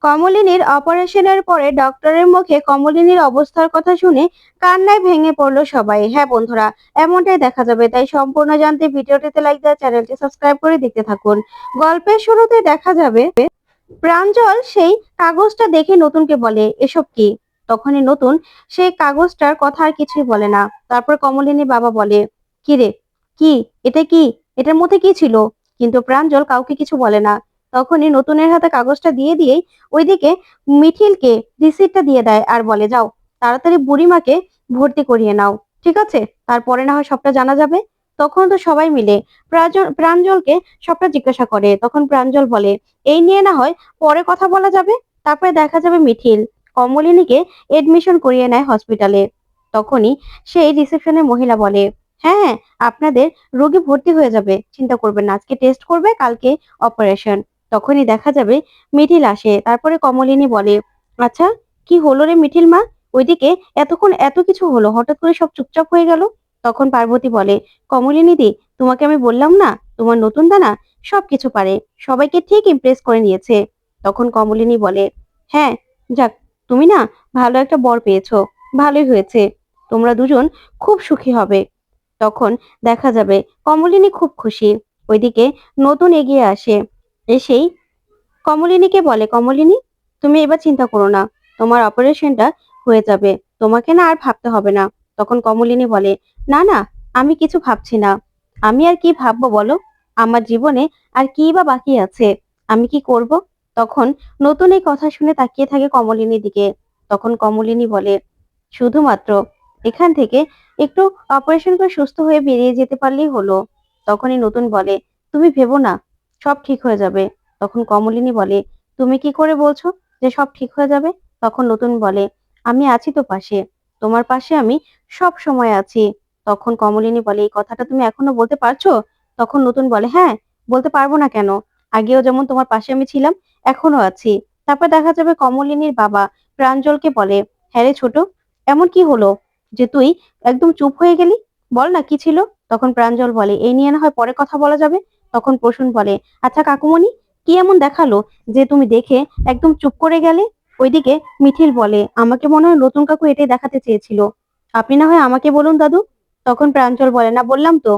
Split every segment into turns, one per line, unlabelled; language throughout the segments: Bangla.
কমলিনীর অপারেশনের পরে ডক্টরের মুখে কমলিনীর অবস্থার কথা শুনে কান্নায় ভেঙে পড়লো সবাই। হ্যাঁ বন্ধুরা, এমনটাই দেখা যাবে। তাই সম্পূর্ণ জানতে ভিডিওটিতে লাইক দেওয়া, চ্যানেলটি সাবস্ক্রাইব করে দেখতে থাকুন। গল্পের শুরুতে দেখা যাবে প্রাঞ্জল সেই কাগজটা দেখে নতুনকে বলে, এসব কি? তখনই নতুন সেই কাগজটার কথা আর কিছুই বলে না। তারপর কমলিনীর বাবা বলে, কি রে, কি এটা, কি এটার মধ্যে কি ছিল? কিন্তু প্রাঞ্জল কাউকে কিছু বলে না। তখনই নতুনের হাতে কাগজটা দিয়েই ওইদিকে মিঠিলকে রিসিপ্টটা দিয়ে দেয় আর বলে, যাও তাড়াতাড়ি বুড়িমাকে ভর্তি করিয়ে নাও, ঠিক আছে? তারপরে না হয় সবটা জানা যাবে। তখন তো সবাই মিলে প্রাঞ্জলকে সবটা জিজ্ঞাসা করে। তখন প্রাঞ্জল বলে, এই নিয়ে না হয় পরে কথা বলা যাবে। তারপরে দেখা যাবে মিঠিল কমলিনীকে এডমিশন করিয়ে নেয় হসপিটালে। তখনই সেই রিসেপশনের মহিলা বলে, হ্যাঁ হ্যাঁ, আপনাদের রোগী ভর্তি হয়ে যাবে, চিন্তা করবেন না, আজকে টেস্ট করবে, কালকে অপারেশন। তখনই দেখা যাবে মিঠিল আসে। তারপরে কমলিনী বলে, আচ্ছা কি হলো রে মিঠিল মা? ওইদিকে এতক্ষণ এত কিছু হলো, হঠাৎ করে সব চুপচাপ হয়ে গেল। তখন পার্বতী বলে, কমলিনী দি, তোমাকে আমি বললাম না, তোমার নতুন দানা সবকিছু পারে, সবাইকে ঠিক ইমপ্রেস করে নিয়েছে। তখন কমলিনী বলে, হ্যাঁ, যাক, তুমি না ভালো একটা বর পেয়েছো, ভালোই হয়েছে, তোমরা দুজন খুব সুখী হবে। তখন দেখা যাবে কমলিনী খুব খুশি। ওইদিকে নতুন এগিয়ে আসে, এসেই কমলিনীকে বলে, কমলিনী, তুমি এবার চিন্তা করো না, তোমার অপারেশনটা হয়ে যাবে, তোমাকে না আর ভাবতে হবে না। তখন কমলিনী বলে, না না, আমি কিছু ভাবছি না, আমি আর কি ভাববো বলো, আমার জীবনে আর কি বা বাকি আছে, আমি কি করব? তখন নতুন এই কথা শুনে তাকিয়ে থাকে কমলিনীর দিকে। তখন কমলিনী বলে, শুধুমাত্র এখান থেকে একটু অপারেশন করে সুস্থ হয়ে বেরিয়ে যেতে পারলেই হলো। তখনই নতুন বলে, তুমি ভেবো না, সব ঠিক হয়ে যাবে। তখন কমলিনী বলে, তুমি কি করে বলছো যে সব ঠিক হয়ে যাবে? তখন নতুন বলে, আমি আছি তো পাশে, তোমার পাশে আমি সব সময় আছি। তখন কমলিনী বলে, এই কথাটা তুমি এখনো বলতে পারছো? তখন নতুন বলে, হ্যাঁ, বলতে পারবো না কেন, আগেও যেমন তোমার পাশে আমি ছিলাম, এখনো আছি। তারপর দেখা যাবে কমলিনীর বাবা প্রাঞ্জলকে বলে, হ্যাঁ রে ছোট, এমন কি হলো যে তুই একদম চুপ হয়ে গেলি? বল না কি ছিল? তখন প্রাঞ্জল বলে, এই নিয়ে না হয় পরে কথা বলা যাবে। তখন প্রসূন বলে, আচ্ছা কাকুমণি, কি এমন দেখালো যে তুমি দেখে একদম চুপ করে গেলে? ওইদিকে মিঠিল বলে, আমাকে মনে হয় নতুন কাকু এটাই দেখাতে চেয়েছিল, আপনি না হয় আমাকে বলুন দাদু। তখন প্রাঞ্জল বলে, না বললাম তো,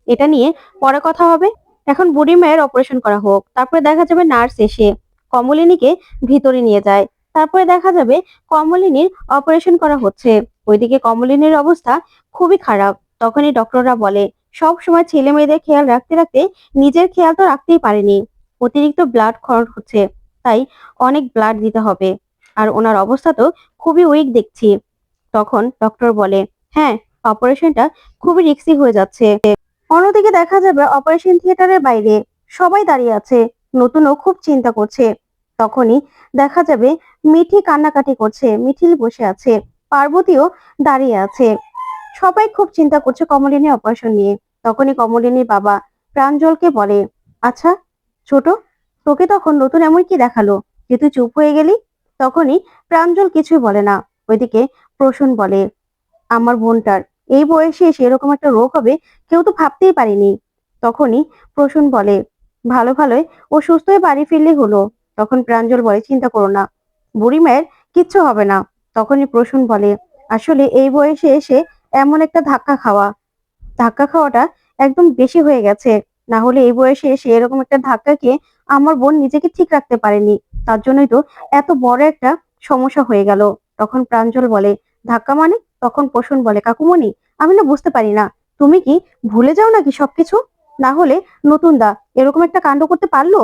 এটা নিয়ে পরে কথা হবে, এখন বুড়ি মায়ের অপারেশন করা হোক। তারপরে দেখা যাবে নার্স এসে কমলিনীকে ভিতরে নিয়ে যায়। তারপরে দেখা যাবে কমলিনীর অপারেশন করা হচ্ছে। ওইদিকে কমলিনীর অবস্থা খুবই খারাপ। তখনই ডক্টররা বলে, সব সময় ছেলে মেয়েদের খেয়াল রাখতে রাখতে নিজের খেয়াল তো রাখতেই পারেনি, অতিরিক্ত ব্লাড খরচ হচ্ছে, তাই অনেক ব্লাড দিতে হবে। আর ওনার অবস্থা তো খুবই উইক দেখছি। তখন ডক্টর বলে, হ্যাঁ, অপারেশনটা খুবই রিস্কি হয়ে যাচ্ছে। অন্যদিকে দেখা যাবে অপারেশন থিয়েটারের বাইরে সবাই দাঁড়িয়ে আছে, নতুনও খুব চিন্তা করছে। তখনই দেখা যাবে মিঠি কান্নাকাটি করছে, মিঠিল বসে আছে, পার্বতীও দাঁড়িয়ে আছে। সবাই খুব চিন্তা করছে কমলিনীর অপারেশন নিয়ে। তখনই কমলিনীর বাবা প্রাঞ্জলকে বলে, আচ্ছা ছোট, তোকে তখন নতুন এমন কি দেখালো যে তুই চুপ হয়ে গেলি? তখনই প্রাঞ্জল কিছুই বলে না। ওইদিকে প্রসূন বলে, আমার বোনটার এই বয়সে এসে এরকম একটা রোগ হবে কেউ তো ভাবতেই পারেনি। তখনই প্রসূন বলে, ভালো ভালোই ও সুস্থ হয়ে বাড়ি ফিরলেই হলো। তখন প্রাঞ্জল বলে, চিন্তা করো না, বুড়ি মায়ের কিচ্ছু হবে না। তখনই প্রসূন বলে, আসলে এই বয়সে এসে এমন একটা ধাক্কা খাওয়াটা একদম বেশি হয়ে গেছে। না হলে এই বয়সে এসে এরকম একটা ধাক্কা খেয়ে আমার বোন নিজেকে ঠিক রাখতে পারেনি, তার জন্যই তো এত বড় একটা সমস্যা হয়ে গেল। তখন প্রাঞ্জল বলে, ধাক্কা মানে? তখন প্রসূন বলে, কাকুমণি, আমি না বুঝতে পারি না, তুমি কি ভুলে যাও নাকি সবকিছু? না হলে নতুন দা এরকম একটা কাণ্ড করতে পারলো?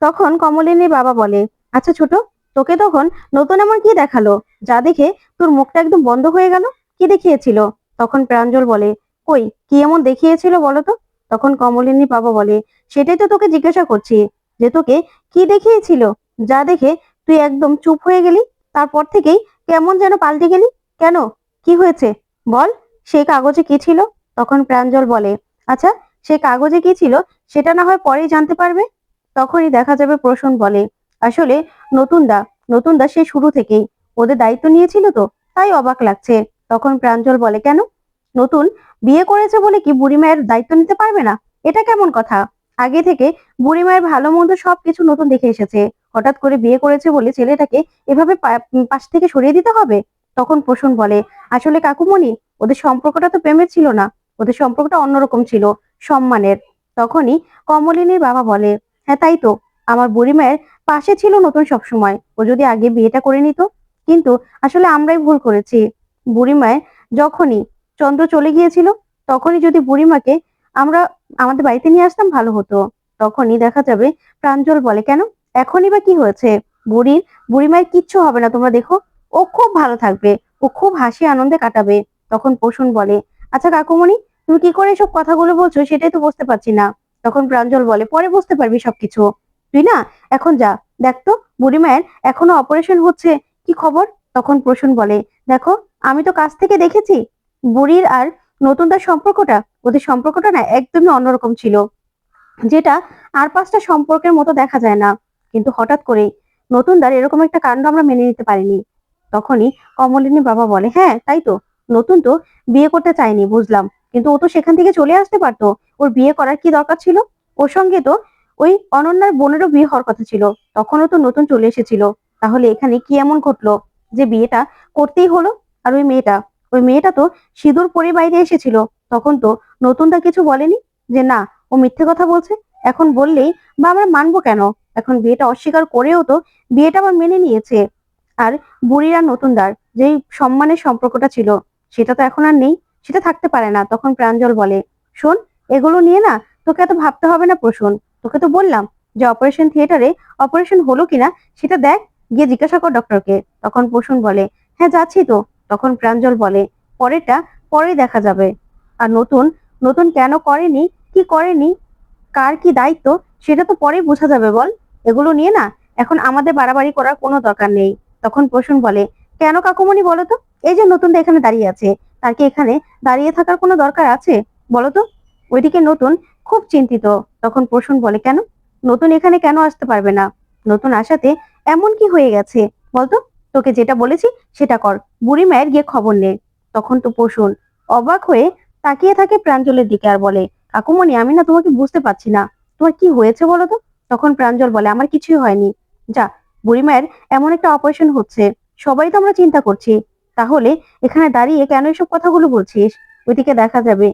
তখন কমলিনীর বাবা বলে, আচ্ছা ছোট, তোকে তখন নতুন এমন কি দেখালো যা দেখে তোর মুখটা একদম বন্ধ হয়ে গেল? কি দেখিয়েছিল? তখন প্রাঞ্জল বলে, কই কি এমন দেখিয়েছিল বলো তো? তখন কমলিনীর বাবা বলে, সেটাই তো তোকে জিজ্ঞাসা করছি, যে তোকে কি দেখিয়েছিল যা দেখে তুই একদম চুপ হয়ে গেলি, তারপর থেকেই কেমন যেন পাল্টে গেলি, কেন, কি হয়েছে বল, সেই কাগজে কি ছিল? তখন প্রাঞ্জল বলে, আচ্ছা, সেই কাগজে কি ছিল সেটা না হয় পরেই জানতে পারবে। তখনই দেখা যাবে প্রসূন বলে, আসলে নতুন দা নতুন দা সেই শুরু থেকেই ওদের দায়িত্ব নিয়েছিল তো, তাই অবাক লাগছে। তখন প্রাঞ্জল বলে, কেন, নতুন বিয়ে করেছে বলে কি বুড়ি মায়ের দায়িত্ব নিতে পারবে না? এটা কেমন কথা? আগে থেকে বুড়ি মায়ের ভালো মন্দ সবকিছু নতুন দেখে এসেছে, হঠাৎ করে বিয়ে করেছে বলে ছেলেটাকে এভাবে পাশ থেকে সরিয়ে দিতে হবে? তখন প্রসূন বলে, আসলে কাকুমণি, ওদের সম্পর্কটা তো প্রেমের ছিল না, ওদের সম্পর্কটা অন্যরকম ছিল, সম্মানের। তখনই কমলিনীর বাবা বলে, হ্যাঁ তাই তো, আমার বুড়ি মায়ের পাশে ছিল নতুন সবসময়, ও যদি আগে বিয়েটা করে নিত। কিন্তু আসলে আমরাই ভুল করেছি। বুড়ি মায়ের যখনই চন্দ্র চলে গিয়েছিল, তখনই যদি বুড়িমাকে আমরা আমাদের বাড়িতে নিয়ে আসতাম ভালো হতো। তখনই দেখা যাবে প্রাঞ্জল বলে, কেন, এখনই বা কি হয়েছে? বুড়িমায়ের কিচ্ছু হবে না, তোমরা দেখো, ও খুব ভালো থাকবে, ও খুব হাসি আনন্দে কাটাবে। তখন প্রসূন বলে, আচ্ছা কাকুমণি, তুমি কি করে এসব কথাগুলো বলছো সেটাই তো বুঝতে পারছি না। তখন প্রাঞ্জল বলে, পরে বুঝতে পারবি সবকিছু, তুই না এখন যা, দেখ তো বুড়িমায়ের এখনো অপারেশন হচ্ছে, কি খবর? তখন প্রসূন বলে, দেখো, আমি তো কাছ থেকে দেখেছি, বুড়ির আর নতুনদার সম্পর্কটা, ওদের সম্পর্কটা না একদমই অন্যরকম ছিল, যেটা আর পাঁচটা সম্পর্কের মতো দেখা যায় না। কিন্তু হঠাৎ করে নতুনদার এরকম একটা কাণ্ড আমরা মেনে নিতে পারিনি। তখনই কমলিনী বাবা বলে, হ্যাঁ তাই তো, নতুন তো বিয়ে করতে চায়নি বুঝলাম, কিন্তু ও তো সেখান থেকে চলে আসতে পারতো, ওর বিয়ে করার কি দরকার ছিল? ওর সঙ্গে তো ওই অনন্যার বোনেরও বিয়ে হওয়ার কথা ছিল, তখনও তো নতুন চলে এসেছিল। তাহলে এখানে কি এমন ঘটলো যে বিয়েটা করতেই হলো? আর ওই মেয়েটা তো সিঁদুর পরে বাইরে এসেছিল, তখন তো নতুনটা কিছু বলেনি যে না, ও মিথ্যে কথা বলছে। এখন বললেই বা আমরা মানবো কেন? এখন বিয়েটা অস্বীকার করেও তো বিয়েটা আবার মেনে নিয়েছে। আর বুড়ির আর নতুনদার যেই সম্মানের সম্পর্কটা ছিল, সেটা তো এখন আর নেই, সেটা থাকতে পারে না। তখন প্রাঞ্জল বলে, শোন, এগুলো নিয়ে না তোকে এত ভাবতে হবে না প্রসূন, তোকে তো বললাম যে অপারেশন থিয়েটারে অপারেশন হলো কিনা সেটা দেখ, গিয়ে জিজ্ঞাসা কর ডক্টরকে। তখন প্রসূন বলে, হ্যাঁ যাচ্ছি তো। তখন প্রাঞ্জল বলে, পরেরটা পরেই দেখা যাবে। আর নতুন নতুন কেন করেনি, কি করেনি, কার কি দায়িত্ব, সেটা তো পরেই বোঝা যাবে, বল। এগুলো নিয়ে না এখন আমাদের বাড়াবাড়ি করার কোনো দরকার নেই। তখন প্রসূন বলে, কেন কাকুমণি বলো তো, এই যে নতুনটা এখানে দাঁড়িয়ে আছে, তার কি এখানে দাঁড়িয়ে থাকার কোনো দরকার আছে বলো তো? ওইদিকে নতুন খুব চিন্তিত। তখন প্রসূন বলে, কেন, নতুন এখানে কেন আসতে পারবে না? নতুন আসাতে এমন কি হয়ে গেছে বলতো? তোকে যেটা বলেছি সেটা কর, বুড়ি মায়ের গিয়ে খবর নে। তখন তো প্রসূন অবাক হয়ে তাকিয়ে থাকে প্রাঞ্জলের দিকে আর বলে, কাকুমণি, আমি না তোমাকে বুঝতে পারছি না, তোমার কি হয়েছে বলো তো? তখন প্রাঞ্জল বলে, আমার কিছুই হয়নি, যা, বুড়িমায়ের এমন একটা অপারেশন হচ্ছে, সবাই তো আমরা চিন্তা করছি, তাহলে এখানে দাঁড়িয়ে কেন এসব কথাগুলো বলছিস? ওইদিকে দেখা যাবে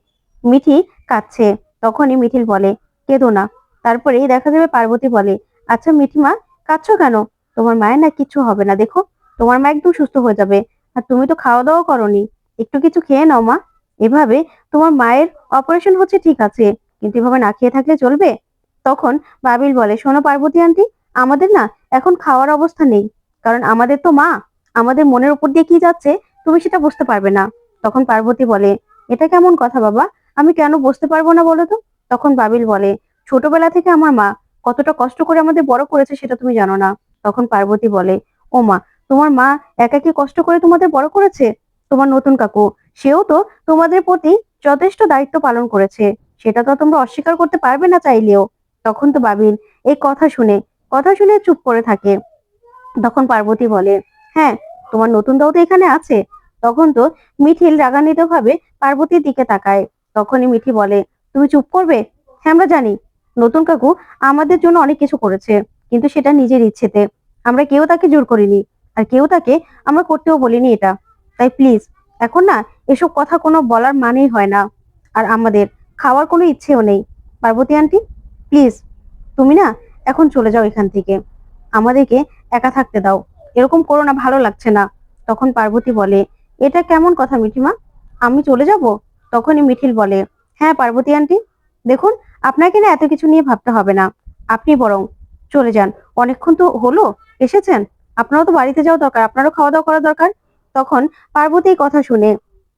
মিঠি কাঁদছে। তখনই মিঠিল বলে, কেঁদো না। তারপরেই দেখা যাবে পার্বতী বলে, আচ্ছা মিঠিমা, কাঁদছো কেন? তোমার মায়ের না কিচ্ছু হবে না, দেখো, তোমার মা একদম সুস্থ হয়ে যাবে। আর তুমি তো খাওয়া দাওয়া করোনি, একটু কিছু খেয়ে নাও মা। এভাবে তোমার মায়ের অপারেশন হচ্ছে ঠিক আছে, কিন্তু এভাবে না খেয়ে থাকলে চলবে? তখন বাবিল বলে, শোনো পার্বতী আন্টি, আমাদের না এখন খাওয়ার অবস্থা নেই, কারণ আমাদের তো মা, আমাদের মনের উপর দিয়ে কি যাচ্ছে তুমি সেটা বুঝতে পারবে না। তখন পার্বতী বলে, এটা কেমন কথা বাবা, আমি কেন বুঝতে পারবো না বলো তো? তখন বাবিল বলে, ছোটবেলা থেকে আমার মা কতটা কষ্ট করে আমাদের বড় করেছে সেটা তুমি জানো না। তখন পার্বতী বলে, ও মা, তোমার মা একা কি কষ্ট করে তোমাদের বড় করেছে? তোমার নতুন কাকু, সেও তো তোমাদের প্রতি যথেষ্ট দায়িত্ব পালন করেছে, সেটা তো তোমরা অস্বীকার করতে পারবে না চাইলেও। তখন তো বাবিল এই কথা শুনে চুপ করে থাকে। তখন পার্বতী বলে, হ্যাঁ, তোমার নতুন দাও তো এখানে আছে। তখন তো মিঠিল রাগান্বিত ভাবে পার্বতীর দিকে তাকায়। তখনই মিঠি বলে, তুমি চুপ করবে? হ্যাঁ আমরা জানি নতুন কাকু আমাদের জন্য অনেক কিছু করেছে, কিন্তু সেটা নিজের ইচ্ছেতে, আমরা কেউ তাকে জোর করিনি, আর কেউ তাকে আমরা করতেও বলিনি এটা। তাই প্লিজ, এখন না এসব কথা কোনো বলার মানেই হয় না, আর আমাদের খাওয়ার কোনো ইচ্ছেও নেই। পার্বতী আন্টি, প্লিজ, তুমি না এখন চলে যাও এখান থেকে, আমাদেরকে একা থাকতে দাও, এরকম করো না, ভালো লাগছে না। তখন পার্বতী বলে, এটা কেমন কথা মিঠিমা, আমি চলে যাব? তখনই মিঠিল বলে, হ্যাঁ পার্বতী আন্টি, দেখুন, আপনাকে না এত কিছু নিয়ে ভাবতে হবে না, আপনি বরং চলে যান, অনেকক্ষণ তো হলো এসেছেন, আপনারও তো বাড়িতে যাওয়া দরকার, আপনারও খাওয়া দাওয়া করা দরকার। তখন পার্বতী এই কথা শুনে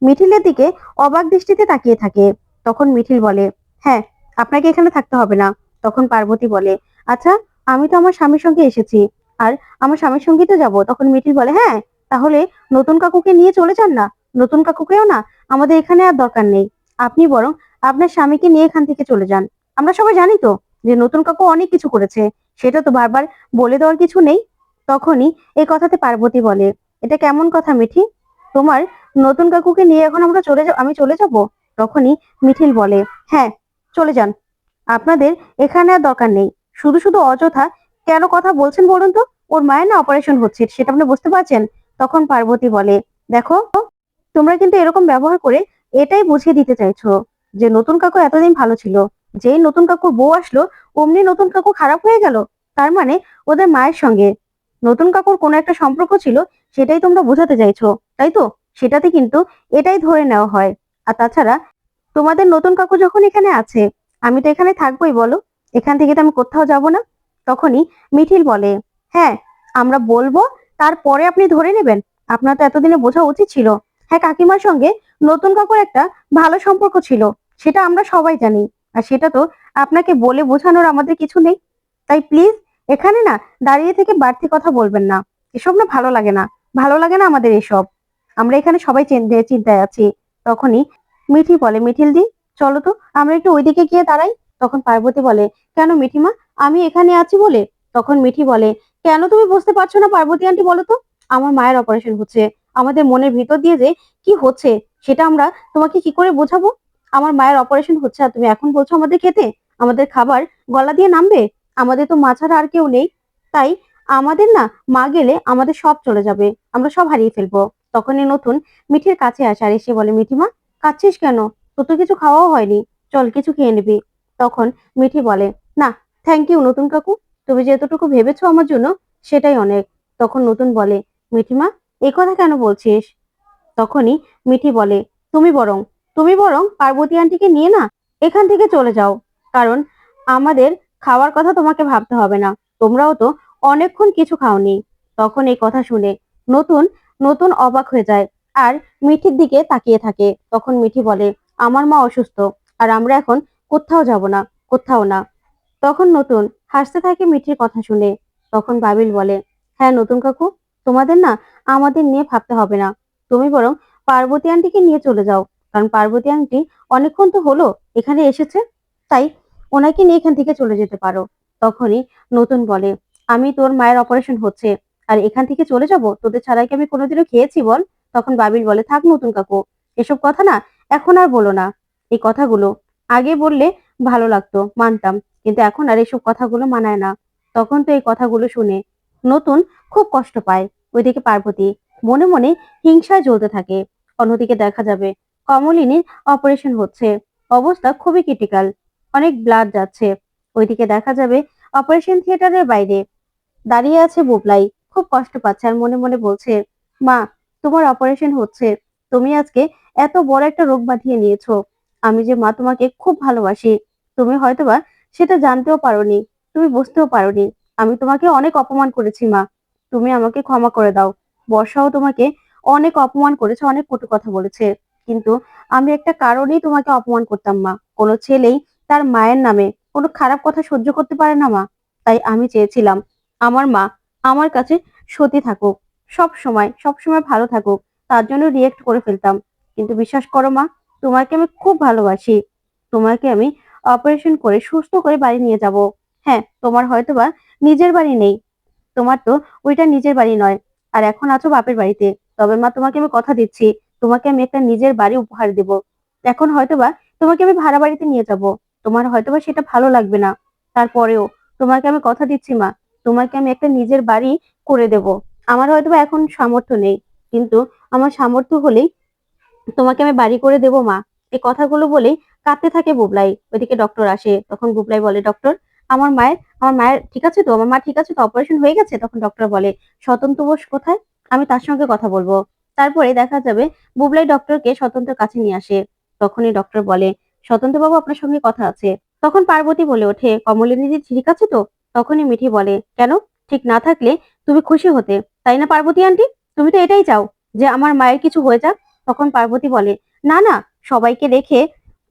মিঠিলের দিকে অবাক দৃষ্টিতে তাকিয়ে থাকে। তখন মিঠিল বলে, হ্যাঁ, আপনাকে এখানে থাকতে হবে না। তখন পার্বতী বলে, আচ্ছা, আমি তো আমার স্বামীর সঙ্গে এসেছি, আর আমার স্বামীর সঙ্গেই তো যাবো। তখন মিঠিল বলে, হ্যাঁ, তাহলে নতুন কাকুকে নিয়ে চলে যান না, নতুন কাকুকেও না আমাদের এখানে আর দরকার নেই, আপনি বরং আপনার স্বামীকে নিয়ে এখান থেকে চলে যান। আমরা সবাই জানি তো যে নতুন কাকু অনেক কিছু করেছে, সেটা তো বারবার বলে দেওয়ার কিছু নেই। তখনই এই কথাতে পার্বতী বলে, এটা কেমন কথা মিঠি, তোমার নতুন কাকুকে নিয়ে এখন আমি চলে যাব? তখনই মিঠিল বলে, হ্যাঁ চলে যান, আপনাদের এখানে আর দরকার নেই, শুধু শুধু অযথা কেন কথা বলছেন বলুন তো? ওর মায়ের না অপারেশন হচ্ছে, সেটা আপনি বুঝতে পারছেন? তখন পার্বতী বলে, দেখো তোমরা কিন্তু এরকম ব্যবহার করে এটাই বুঝিয়ে দিতে চাইছো যে নতুন কাকু এতদিন ভালো ছিল, যেই নতুন কাকুর বউ আসলো অমনি নতুন কাকু খারাপ হয়ে গেল। তার মানে ওদের মায়ের সঙ্গে নতুন কাকুর কোনো একটা সম্পর্ক ছিল, সেটাই তোমরা বোঝাতে চাইছো, তাই তো? সেটাতে কিন্তু এটাই ধরে নেওয়া হয়। আর তাছাড়া তোমাদের নতুন কাকু যখন এখানে আছে, আমি তো এখানে থাকবোই বলো, এখান থেকে তো আমি কোথাও যাব না। তখনই মিঠিল বলে, হ্যাঁ আমরা বলবো, তারপরে আপনি ধরে নেবেন? আপনার তো এতদিনে বোঝা উচিত ছিল। হ্যাঁ, কাকিমার সঙ্গে নতুন কাকুর একটা ভালো সম্পর্ক ছিল, সেটা আমরা সবাই জানি। আর সেটা তো আপনাকে বলে বোঝানোর আমাদের কিছু নেই। তাই প্লিজ এখানে না দাঁড়িয়ে থেকে বাড়তি কথা বলবেন না। এসব না ভালো লাগে না, ভালো লাগে না আমাদের এসব। আমরা এখানে সবাই চিন্তায় আছি। তখনই মিঠি বলে, মিঠিল দি চলো তো আমরা একটু ওইদিকে গিয়ে দাঁড়াই। তখন পার্বতী বলে, কেন মিঠিমা, আমি এখানে আছি বলে? তখন মিঠি বলে, কেন তুমি বুঝতে পারছো না পার্বতী আন্টি বলো তো? আমার মায়ের অপারেশন হচ্ছে, আমাদের মনের ভিতর দিয়ে যে কি হচ্ছে সেটা আমরা তোমাকে কি করে বোঝাবো? আমার মায়ের অপারেশন হচ্ছে আর তুমি এখন বলছো আমাদের খেতে? আমাদের খাবার গলা দিয়ে নামবে? আমাদের তো মা ছাড়া আর কেউ নেই। তাই আমাদের না মা গেলে আমাদের সব চলে যাবে, আমরা সব হারিয়ে ফেলবো। তখনই নতুন মিঠির কাছে আসে আর এসে বলে, মিঠিমা কাঁদছিস কেন? তোর তো কিছু খাওয়াও হয়নি, চল কিছু খেয়ে নিবি। তখন মিঠি বলে, না থ্যাংক ইউ নতুন কাকু, তুমি যেতটুকু ভেবেছো আমার জন্য সেটাই অনেক। তখন নতুন বলে, মিঠিমা এই কথা কেন বলছিস? তখনই মিঠি বলে, তুমি বরং তুমি বরং পার্বতী আন্টিকে নিয়ে না এখান থেকে চলে যাও। কারণ আমাদের খাওয়ার কথা তোমাকে ভাবতে হবে না, তোমরাও তো অনেকক্ষণ কিছু খাওনি। তখন এই কথা শুনে নতুন নতুন অবাক হয়ে যায় আর মিঠির দিকে তাকিয়ে থাকে। তখন মিঠি বলে, আমার মা অসুস্থ আর আমরা এখন কোথাও যাব না, কোথাও না। তখন নতুন হাসতে থাকে মিঠির কথা শুনে। তখন বাবিল বলে, হ্যাঁ নতুন কাকু, তোমাদের না আমাদের নিয়ে ভাবতে হবে না, তুমি বরং পার্বতী আন্টিকে নিয়ে চলে যাও। কারণ পার্বতী আন্টি অনেকক্ষণ তো হলো এখানে এসেছে, তাই ওনাকে নিয়ে এখান থেকে চলে যেতে পারো। তখনই নতুন বলে, আমি তোর মায়ের অপারেশন হচ্ছে আর এখান থেকে চলে যাব? তোদের ছাড়াই কি আমি কোনোদিনও খেয়েছি বল? তখন বাবিল বলে, থাক নতুন কাকু, এসব কথা না এখন আর বলো না। এই কথাগুলো আগে বললে ভালো লাগতো, মানতাম, কিন্তু এখন আর এসব কথাগুলো মানায় না। তখন তো এই কথাগুলো শুনে নতুন খুব কষ্ট পায়। ওইদিকে পার্বতী মনে মনে হিংসায় জ্বলতে থাকে। অন্যদিকে দেখা যাবে কমলিনীর অপারেশন হচ্ছে, অবস্থা খুবই ক্রিটিক্যাল, অনেক ব্লাড যাচ্ছে। ওইদিকে দেখা যাবে অপারেশন থিয়েটারের বাইরে দাঁড়িয়ে আছে বুবলাই, খুব কষ্ট পাচ্ছে আর মনে মনে বলছে, মা তোমার অপারেশন হচ্ছে, তুমি আজকে এত বড় একটা রোগ বাঁধিয়ে নিয়েছো। আমি যে মা তোমাকে খুব ভালোবাসি, তুমি হয়তোবা সেটা জানতেও পারোনি, তুমি বুঝতেও পারোনি। আমি তোমাকে অনেক অপমান করেছি মা, তুমি আমাকে ক্ষমা করে দাও। বর্ষাও তোমাকে অনেক অপমান করেছে, অনেক কটু কথা বলেছে, কিন্তু আমি একটা কারণেই তোমাকে অপমান করতাম মা। কোনো ছেলেই তার মায়ের নামে কোনো খারাপ কথা সহ্য করতে পারে না মা। তাই আমি চেয়েছিলাম আমার মা আমার কাছে সতী থাকুক, সব সময় সব সময় ভালো থাকুক, তার জন্য রিয়েক্ট করে ফেলতাম। কিন্তু বিশ্বাস করো মা, তোমাকে আমি খুব ভালোবাসি, তোমাকে আমি অপারেশন করে সুস্থ করে বাড়ি নিয়ে যাব। হ্যাঁ তোমার হয়তোবা নিজের বাড়ি নেই, তোমার তো ওইটা নিজের বাড়ি নয়, আর এখন আছো বাপের বাড়িতে, তবে মা তোমাকে আমি কথা দিচ্ছি, তোমাকে আমি একটা নিজের বাড়ি উপহার দেব। এখন হয়তোবা তোমাকে আমি ভাড়া বাড়িতে নিয়ে যাব, তোমার হয়তোবা সেটা ভালো লাগবে না, তারপরেও তোমাকে আমি কথা দিচ্ছি মা, তোমাকে আমি একটা নিজের বাড়ি করে দেব। আমার হয়তোবা এখন সামর্থ্য নেই, কিন্তু আমার সামর্থ্য হলেই তোমাকে আমি বাড়ি করে দেবো মা। এই কথাগুলো বলেই কাঁদতে থাকে বুবলাই। ওইদিকে ডক্টর আসে, তখন বুবলাই বলে, ডক্টর আমার মায়ের ঠিক আছে তো, আমার মা ঠিক আছে তো, অপারেশন হয়ে গেছে? তখন ডক্টর বলে, স্বতন্ত্র বোস কোথায়, আমি তার সঙ্গে কথা বলবো। তারপরে দেখা যাবে বুবলাই ডক্টরকে স্বতন্ত্র কাছে নিয়ে আসে। তখনই ডক্টর বলে, স্বতন্ত্র বাবু আপনার সঙ্গে কথা আছে। তখন পার্বতী বলে ওঠে, কমলিনী দি ঠিক আছে তো? তখনই মিঠি বলে, কেন, ঠিক না থাকলে তুমি খুশি হতে, তাই না পার্বতী আন্টি? তুমি তো এটাই চাও যে আমার মায়ের কিছু হয়ে যাক। তখন পার্বতী বলে, না না, সবাইকে রেখে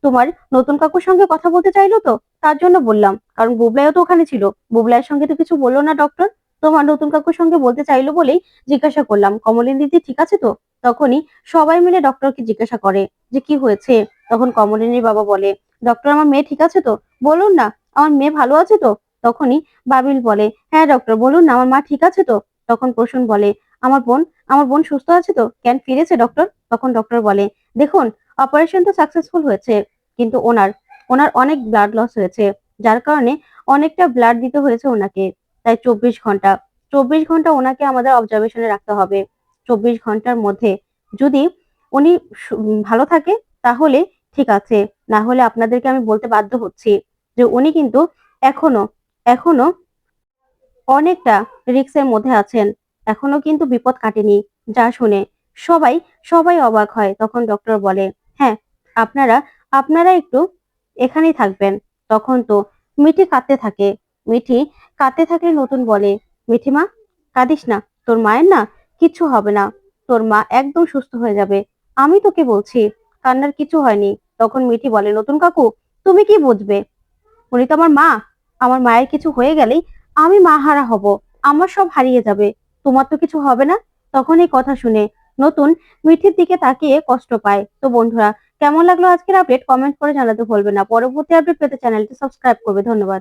তোমার নতুন কাকুর সঙ্গে কথা বলতে চাইলো তো, তার জন্য বললাম, কারণ বুবলাইও তো ওখানে ছিল, বুবলাইয়ের সঙ্গে তো কিছু বললো না ডক্টর, তোমার নতুন কাকুর সঙ্গে বলতে চাইলো বলেই জিজ্ঞাসা করলাম, কমলিনী দিদি ঠিক আছে তো? তখনই সবাই মিলে ডক্টরকে জিজ্ঞাসা করে যে কি হয়েছে। তখন কমলিনীর বাবা বলে, ডক্টর আমার মেয়ে ঠিক আছে তো, বলুন না আমার মেয়ে ভালো আছে তো? তখনই বাবিল বলে, হ্যাঁ ডক্টর বলুন না আমার মা ঠিক আছে তো? তখন প্রসূন বলে, আমার বোন আমার বোন সুস্থ আছে তো, জ্ঞান ফিরেছে ডক্টর? তখন ডক্টর বলে, দেখুন অপারেশন তো সাকসেসফুল হয়েছে, কিন্তু ওনার ওনার অনেক ব্লাড লস হয়েছে, যার কারণে অনেকটা ব্লাড দিতে হয়েছে ওনাকে। তাই 24 ঘন্টা 24 ঘন্টা ওনাকে আমাদের অবজারভেশনে রাখতে হবে। 24 ঘন্টার মধ্যে যদি উনি ভালো থাকে তাহলে ঠিক আছে, না হলে আপনাদেরকে আমি বলতে বাধ্য হচ্ছি যে উনি কিন্তু এখনো এখনো অনেকটা রিস্কের মধ্যে আছেন। এখনো কিন্তু বিপদ কাটেনি। যা শুনে সবাই সবাই অবাক হয়। তখন ডক্টর বলে, হ্যাঁ, আপনারা আপনারা একটু এখানেই থাকবেন। তখন তো মিঠি কাঁদতে থাকে। মিঠি কাঁদতে থাকলে নতুন বলে, মিঠিমা, কাঁদিস না, তোর মায়ের না কিচ্ছু হবে না, তোর মা একদম সুস্থ হয়ে যাবে, আমি তোকে বলছি কান্নার কিছু হয়নি। তখন মিঠি বলে, নতুন কাকু, তুমি কি বুঝবে, উনি তো আমার মা, আমার মায়ের কিছু হয়ে গেলেই আমি মা হারা হব, আমার সব হারিয়ে যাবে, তোমার তো কিছু হবে না। তখন এই কথা শুনে নতুন মিঠির দিকে তাকিয়ে কষ্ট পায়। তো বন্ধুরা, কেমন লাগলো আজকের আপডেট কমেন্ট করে জানাতে ভুলবেন না। পরবর্তী আপডেট পেতে চ্যানেলটি সাবস্ক্রাইব করবে। ধন্যবাদ।